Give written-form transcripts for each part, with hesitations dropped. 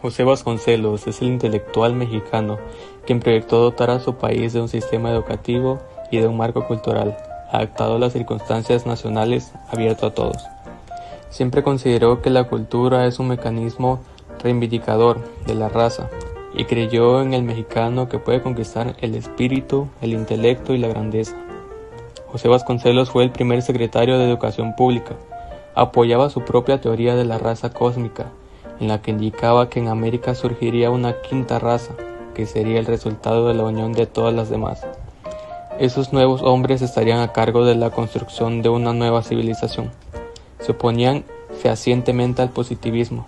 José Vasconcelos es el intelectual mexicano quien proyectó dotar a su país de un sistema educativo y de un marco cultural, adaptado a las circunstancias nacionales, abierto a todos. Siempre consideró que la cultura es un mecanismo reivindicador de la raza y creyó en el mexicano que puede conquistar el espíritu, el intelecto y la grandeza. José Vasconcelos fue el primer secretario de Educación Pública. Apoyaba su propia teoría de la raza cósmica, en la que indicaba que en América surgiría una quinta raza, que sería el resultado de la unión de todas las demás. Esos nuevos hombres estarían a cargo de la construcción de una nueva civilización. Se oponían fehacientemente al positivismo,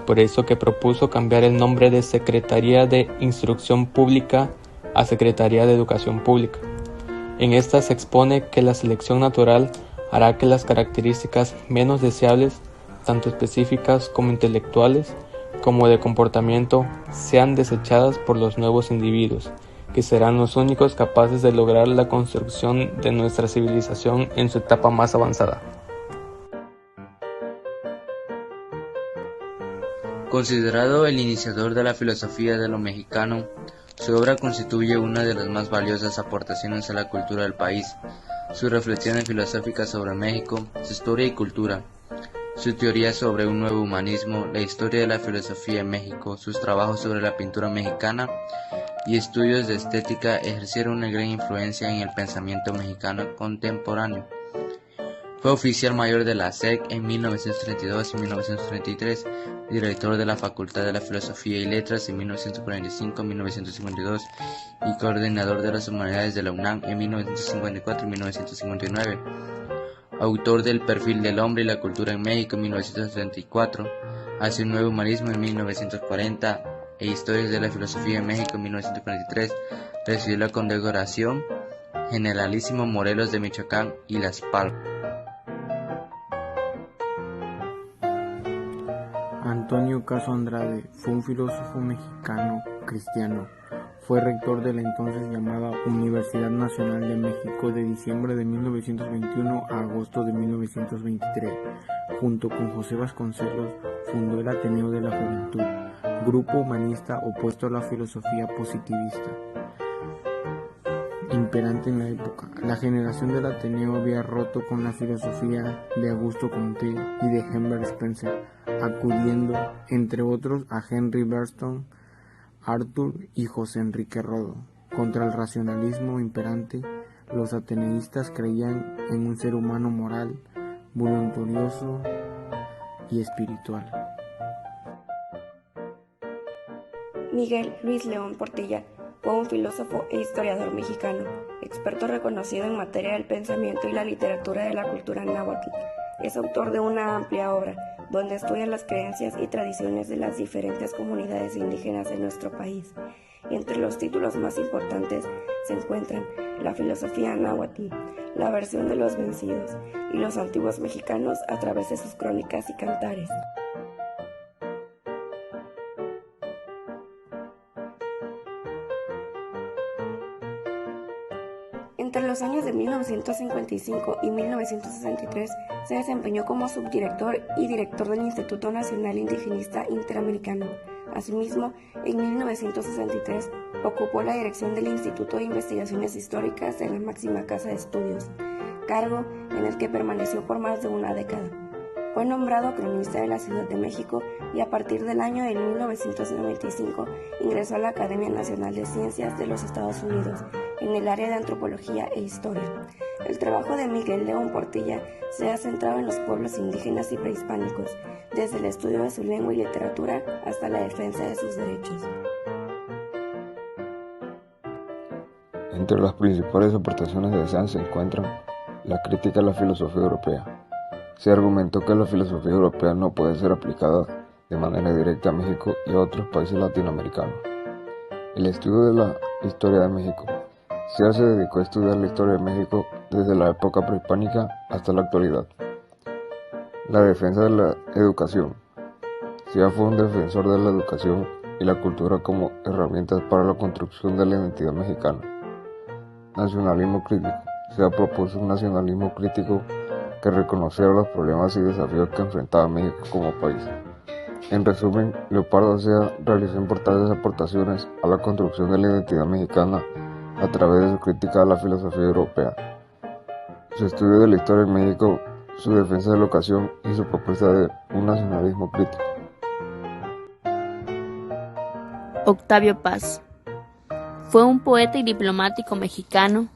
por eso que propuso cambiar el nombre de Secretaría de Instrucción Pública a Secretaría de Educación Pública. En esta se expone que la selección natural hará que las características menos deseables, tanto específicas como intelectuales, como de comportamiento, sean desechadas por los nuevos individuos, que serán los únicos capaces de lograr la construcción de nuestra civilización en su etapa más avanzada. Considerado el iniciador de la filosofía de lo mexicano, su obra constituye una de las más valiosas aportaciones a la cultura del país. Sus reflexiones filosóficas sobre México, su historia y cultura, su teoría sobre un nuevo humanismo, la historia de la filosofía en México, sus trabajos sobre la pintura mexicana y estudios de estética ejercieron una gran influencia en el pensamiento mexicano contemporáneo. Fue oficial mayor de la SEC en 1932 y 1933, director de la Facultad de la Filosofía y Letras en 1945 y 1952 y coordinador de las Humanidades de la UNAM en 1954 y 1959. Autor del Perfil del Hombre y la Cultura en México en 1934, Hacia un Nuevo Humanismo en 1940 e Historias de la Filosofía en México en 1943, recibió la condecoración Generalísimo Morelos de Michoacán y Las Palmas. Antonio Caso Andrade fue un filósofo mexicano cristiano. Fue rector de la entonces llamada Universidad Nacional de México de diciembre de 1921 a agosto de 1923. Junto con José Vasconcelos fundó el Ateneo de la Juventud, grupo humanista opuesto a la filosofía positivista imperante en la época. La generación del Ateneo había roto con la filosofía de Augusto Comte y de Herbert Spencer, acudiendo, entre otros, a Henry Bergson, Arthur y José Enrique Rodo. Contra el racionalismo imperante, los ateneístas creían en un ser humano moral, voluntarioso y espiritual. Miguel Luis León Portilla fue un filósofo e historiador mexicano, experto reconocido en materia del pensamiento y la literatura de la cultura náhuatl. Es autor de una amplia obra, donde estudia las creencias y tradiciones de las diferentes comunidades indígenas de nuestro país. Entre los títulos más importantes se encuentran La filosofía náhuatl, La versión de los vencidos y los antiguos mexicanos a través de sus crónicas y cantares. Entre los años de 1955 y 1963 se desempeñó como subdirector y director del Instituto Nacional Indigenista Interamericano. Asimismo, en 1963 ocupó la dirección del Instituto de Investigaciones Históricas de la máxima casa de estudios, cargo en el que permaneció por más de una década. Fue nombrado cronista de la Ciudad de México y a partir del año de 1995 ingresó a la Academia Nacional de Ciencias de los Estados Unidos en el área de Antropología e Historia. El trabajo de Miguel León Portilla se ha centrado en los pueblos indígenas y prehispánicos, desde el estudio de su lengua y literatura hasta la defensa de sus derechos. Entre las principales aportaciones de Sanz se encuentran la crítica a la filosofía europea. Se argumentó que la filosofía europea no puede ser aplicada de manera directa a México y a otros países latinoamericanos. El estudio de la historia de México. Sear se dedicó a estudiar la historia de México desde la época prehispánica hasta la actualidad. La defensa de la educación. Sear fue un defensor de la educación y la cultura como herramientas para la construcción de la identidad mexicana. Nacionalismo crítico. Sear propuso un nacionalismo crítico que reconociera los problemas y desafíos que enfrentaba México como país. En resumen, Leopardo Alsea realizó importantes aportaciones a la construcción de la identidad mexicana a través de su crítica a la filosofía europea, su estudio de la historia de México, su defensa de la educación y su propuesta de un nacionalismo crítico. Octavio Paz fue un poeta y diplomático mexicano,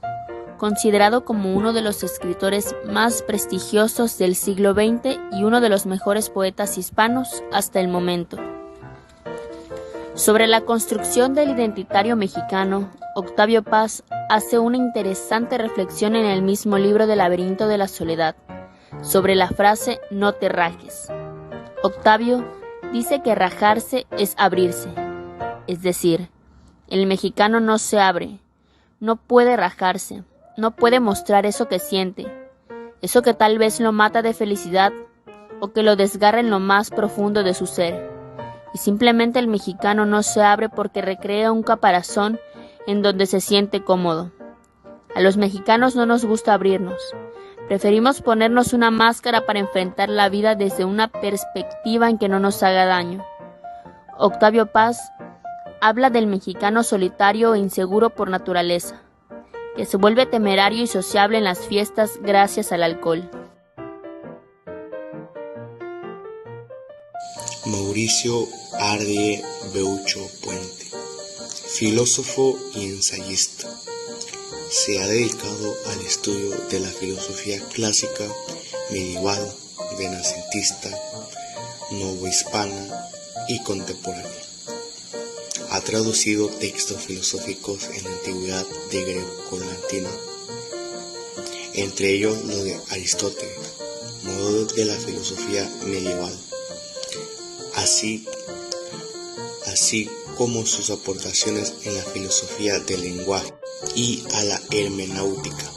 considerado como uno de los escritores más prestigiosos del siglo XX y uno de los mejores poetas hispanos hasta el momento. Sobre la construcción del identitario mexicano, Octavio Paz hace una interesante reflexión en el mismo libro del Laberinto de la Soledad, sobre la frase "no te rajes". Octavio dice que rajarse es abrirse, es decir, el mexicano no se abre, no puede rajarse, no puede mostrar eso que siente, eso que tal vez lo mata de felicidad o que lo desgarra en lo más profundo de su ser. Y simplemente el mexicano no se abre porque recrea un caparazón en donde se siente cómodo. A los mexicanos no nos gusta abrirnos. Preferimos ponernos una máscara para enfrentar la vida desde una perspectiva en que no nos haga daño. Octavio Paz habla del mexicano solitario e inseguro por naturaleza, que se vuelve temerario y sociable en las fiestas gracias al alcohol. Mauricio Ardie Beucho Puente, filósofo y ensayista. Se ha dedicado al estudio de la filosofía clásica, medieval, renacentista, novohispana y contemporánea. Ha traducido textos filosóficos en la antigüedad de greco-latina, entre ellos los de Aristóteles, modo de la filosofía medieval, así como sus aportaciones en la filosofía del lenguaje y a la hermenéutica.